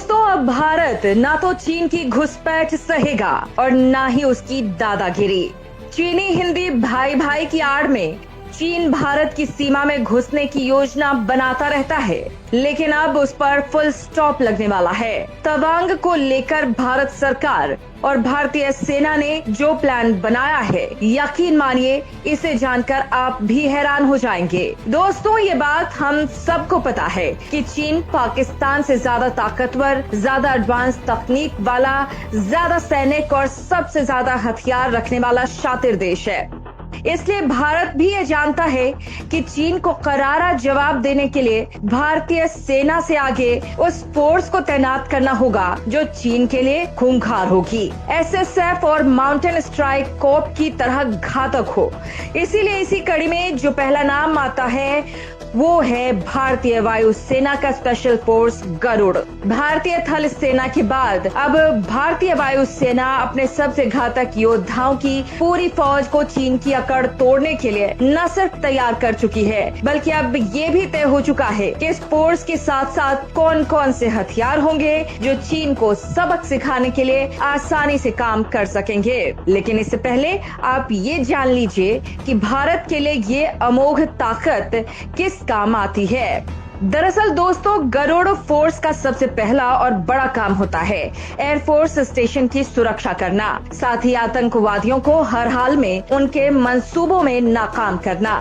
दोस्तों, अब भारत ना तो चीन की घुसपैठ सहेगा और ना ही उसकी दादागिरी। चीनी हिंदी भाई भाई की आड़ में चीन भारत की सीमा में घुसने की योजना बनाता रहता है, लेकिन अब उस पर फुल स्टॉप लगने वाला है। तवांग को लेकर भारत सरकार और भारतीय सेना ने जो प्लान बनाया है, यकीन मानिए इसे जानकर आप भी हैरान हो जाएंगे। दोस्तों, ये बात हम सबको पता है कि चीन पाकिस्तान से ज्यादा ताकतवर, ज्यादा एडवांस तकनीक वाला, ज्यादा सैनिक और सबसे ज्यादा हथियार रखने वाला शातिर देश है। इसलिए भारत भी ये जानता है कि चीन को करारा जवाब देने के लिए भारतीय सेना से आगे उस फोर्स को तैनात करना होगा जो चीन के लिए खूंखार होगी, एसएसएफ और माउंटेन स्ट्राइक कॉर्प की तरह घातक हो। इसीलिए इसी कड़ी में जो पहला नाम आता है वो है भारतीय वायु सेना का स्पेशल फोर्स गरुड़। भारतीय थल सेना के बाद अब भारतीय वायु सेना अपने सबसे घातक योद्धाओं की पूरी फौज को चीन की अकड़ तोड़ने के लिए न सिर्फ तैयार कर चुकी है, बल्कि अब ये भी तय हो चुका है कि इस फोर्स के साथ साथ कौन कौन से हथियार होंगे जो चीन को सबक सिखाने के लिए आसानी से काम कर सकेंगे। लेकिन इससे पहले आप ये जान लीजिए कि भारत के लिए ये अमोघ ताकत किस काम आती है। दरअसल दोस्तों, गरुड़ फोर्स का सबसे पहला और बड़ा काम होता है एयरफोर्स स्टेशन की सुरक्षा करना, साथ ही आतंकवादियों को हर हाल में उनके मंसूबों में नाकाम करना।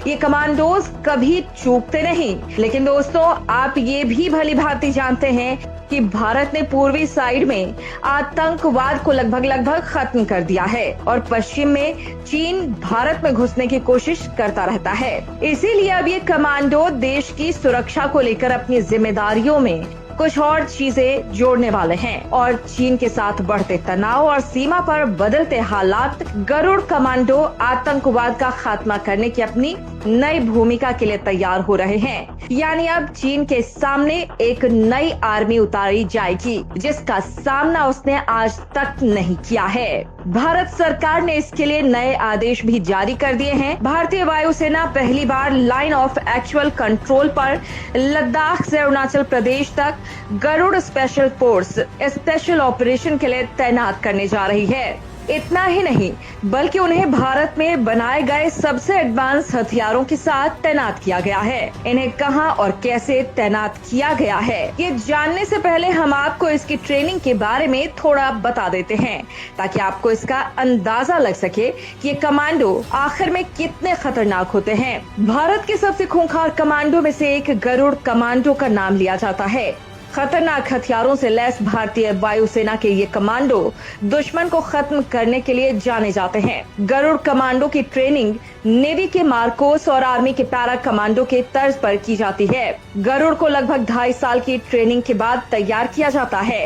ये कमांडोज कभी चूकते नहीं। लेकिन दोस्तों, आप ये भी भली भांति जानते हैं कि भारत ने पूर्वी साइड में आतंकवाद को लगभग खत्म कर दिया है और पश्चिम में चीन भारत में घुसने की कोशिश करता रहता है। इसीलिए अब ये कमांडो देश की सुरक्षा को लेकर अपनी जिम्मेदारियों में कुछ और चीजें जोड़ने वाले हैं और चीन के साथ बढ़ते तनाव और सीमा पर बदलते हालात, गरुड़ कमांडो आतंकवाद का खात्मा करने की अपनी नई भूमिका के लिए तैयार हो रहे हैं। यानी अब चीन के सामने एक नई आर्मी उतारी जाएगी जिसका सामना उसने आज तक नहीं किया है। भारत सरकार ने इसके लिए नए आदेश भी जारी कर दिए हैं। भारतीय वायुसेना पहली बार लाइन ऑफ एक्चुअल कंट्रोल पर लद्दाख से अरुणाचल प्रदेश तक Garud special force special operation के लिए तैनात करने जा रही है। इतना ही नहीं, बल्कि उन्हें भारत में बनाए गए सबसे एडवांस हथियारों के साथ तैनात किया गया है। इन्हें कहां और कैसे तैनात किया गया है, ये जानने से पहले हम आपको इसकी ट्रेनिंग के बारे में थोड़ा बता देते हैं, ताकि आपको इसका अंदाजा लग सके कि ये कमांडो आखिर में कितने खतरनाक होते हैं। भारत के सबसे खूंखार कमांडो में से एक गरुड़ कमांडो का नाम लिया जाता है। खतरनाक हथियारों से लैस भारतीय वायुसेना के ये कमांडो दुश्मन को खत्म करने के लिए जाने जाते हैं। गरुड़ कमांडो की ट्रेनिंग नेवी के मार्कोस और आर्मी के पैरा कमांडो के तर्ज पर की जाती है। गरुड़ को लगभग 2.5 साल की ट्रेनिंग के बाद तैयार किया जाता है।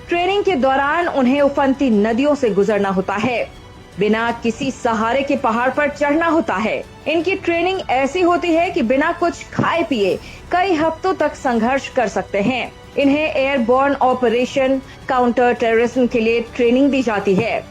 ट्रेनिंग के दौरान उन्हें उफनती नदियों से गुजरना होता है, बिना किसी सहारे के पहाड़ पर चढ़ना होता है। इनकी ट्रेनिंग ऐसी होती है कि बिना कुछ खाए पिए कई हफ्तों तक संघर्ष कर सकते हैं। इन्हें एयरबोर्न ऑपरेशन, काउंटर टेररिज्म के लिए ट्रेनिंग दी जाती है।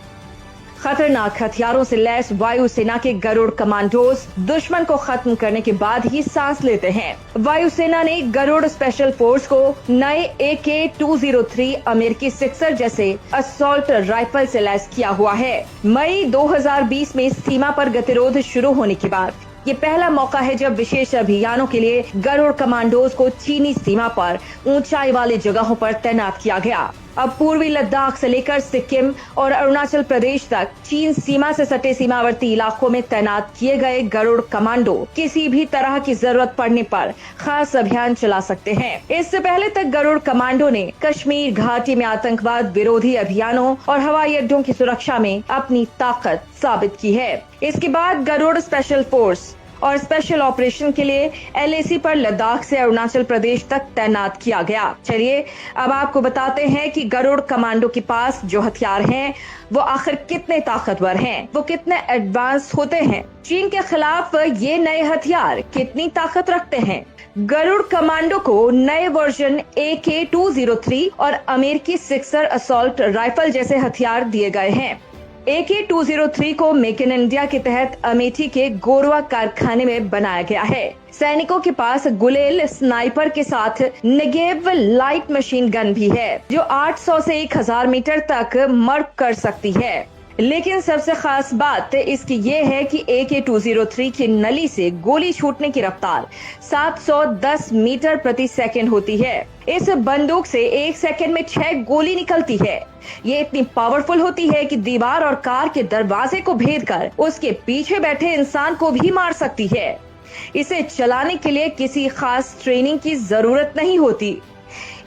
खतरनाक हथियारों से लैस वायुसेना के गरुड़ कमांडोज दुश्मन को खत्म करने के बाद ही सांस लेते हैं। वायुसेना ने गरुड़ स्पेशल फोर्स को नए AK-203 अमेरिकी सिक्सर जैसे असॉल्ट राइफल से लैस किया हुआ है। मई 2020 में सीमा पर गतिरोध शुरू होने के बाद ये पहला मौका है जब विशेष अभियानों के लिए गरुड़ कमांडोज को चीनी सीमा पर ऊंचाई वाली जगहों पर तैनात किया गया। अब पूर्वी लद्दाख से लेकर सिक्किम और अरुणाचल प्रदेश तक चीन सीमा से सटे सीमावर्ती इलाकों में तैनात किए गए गरुड़ कमांडो किसी भी तरह की जरूरत पड़ने पर खास अभियान चला सकते हैं। इससे पहले तक गरुड़ कमांडो ने कश्मीर घाटी में आतंकवाद विरोधी अभियानों और हवाई अड्डों की सुरक्षा में अपनी ताकत साबित की है। इसके बाद गरुड़ स्पेशल फोर्स और स्पेशल ऑपरेशन के लिए LAC पर लद्दाख से अरुणाचल प्रदेश तक तैनात किया गया। चलिए अब आपको बताते हैं कि गरुड़ कमांडो के पास जो हथियार हैं वो आखिर कितने ताकतवर हैं, वो कितने एडवांस होते हैं। चीन के खिलाफ ये नए हथियार कितनी ताकत रखते हैं। गरुड़ कमांडो को नए वर्जन AK-203 और अमेरिकी सिक्सर असॉल्ट राइफल जैसे हथियार दिए गए हैं। AK-203 को मेक इन इंडिया के तहत अमेठी के गोरवा कारखाने में बनाया गया है। सैनिकों के पास गुलेल स्नाइपर के साथ नेगेव लाइट मशीन गन भी है, जो 800 से 1000 मीटर तक मर्क कर सकती है। लेकिन सबसे खास बात इसकी ये है कि AK-203 की नली से गोली छूटने की रफ्तार 710 मीटर प्रति सेकंड होती है। इस बंदूक से 1 सेकंड में 6 गोली निकलती है। ये इतनी पावरफुल होती है कि दीवार और कार के दरवाजे को भेद कर उसके पीछे बैठे इंसान को भी मार सकती है। इसे चलाने के लिए किसी खास ट्रेनिंग की जरूरत नहीं होती।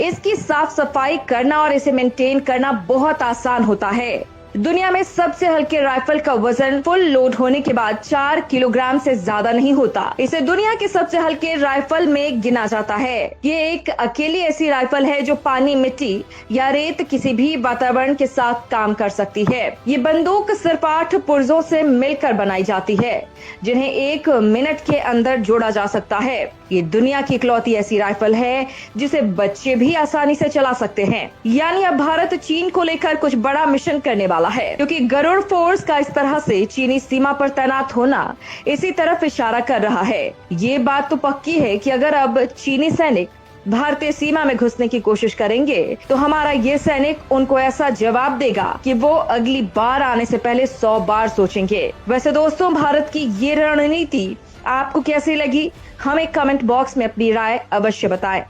इसकी साफ सफाई करना और इसे मेंटेन करना बहुत आसान होता है। दुनिया में सबसे हल्के राइफल का वजन फुल लोड होने के बाद 4 किलोग्राम से ज्यादा नहीं होता। इसे दुनिया के सबसे हल्के राइफल में गिना जाता है। ये एक अकेली ऐसी राइफल है जो पानी, मिट्टी या रेत किसी भी वातावरण के साथ काम कर सकती है। ये बंदूक सिर्फ 8 पुर्जों से मिलकर बनाई जाती है, जिन्हें 1 मिनट के अंदर जोड़ा जा सकता है। ये दुनिया की इकलौती ऐसी राइफल है जिसे बच्चे भी आसानी से चला सकते हैं। यानी अब भारत चीन को लेकर कुछ बड़ा मिशन करने वाला है, क्योंकि गरुड़ फोर्स का इस तरह से चीनी सीमा पर तैनात होना इसी तरफ इशारा कर रहा है। ये बात तो पक्की है कि अगर अब चीनी सैनिक भारतीय सीमा में घुसने की कोशिश करेंगे तो हमारा ये सैनिक उनको ऐसा जवाब देगा कि वो अगली बार आने से पहले 100 बार सोचेंगे। वैसे दोस्तों, भारत की ये रणनीति आपको कैसी लगी? हमें कमेंट बॉक्स में अपनी राय अवश्य बताएं।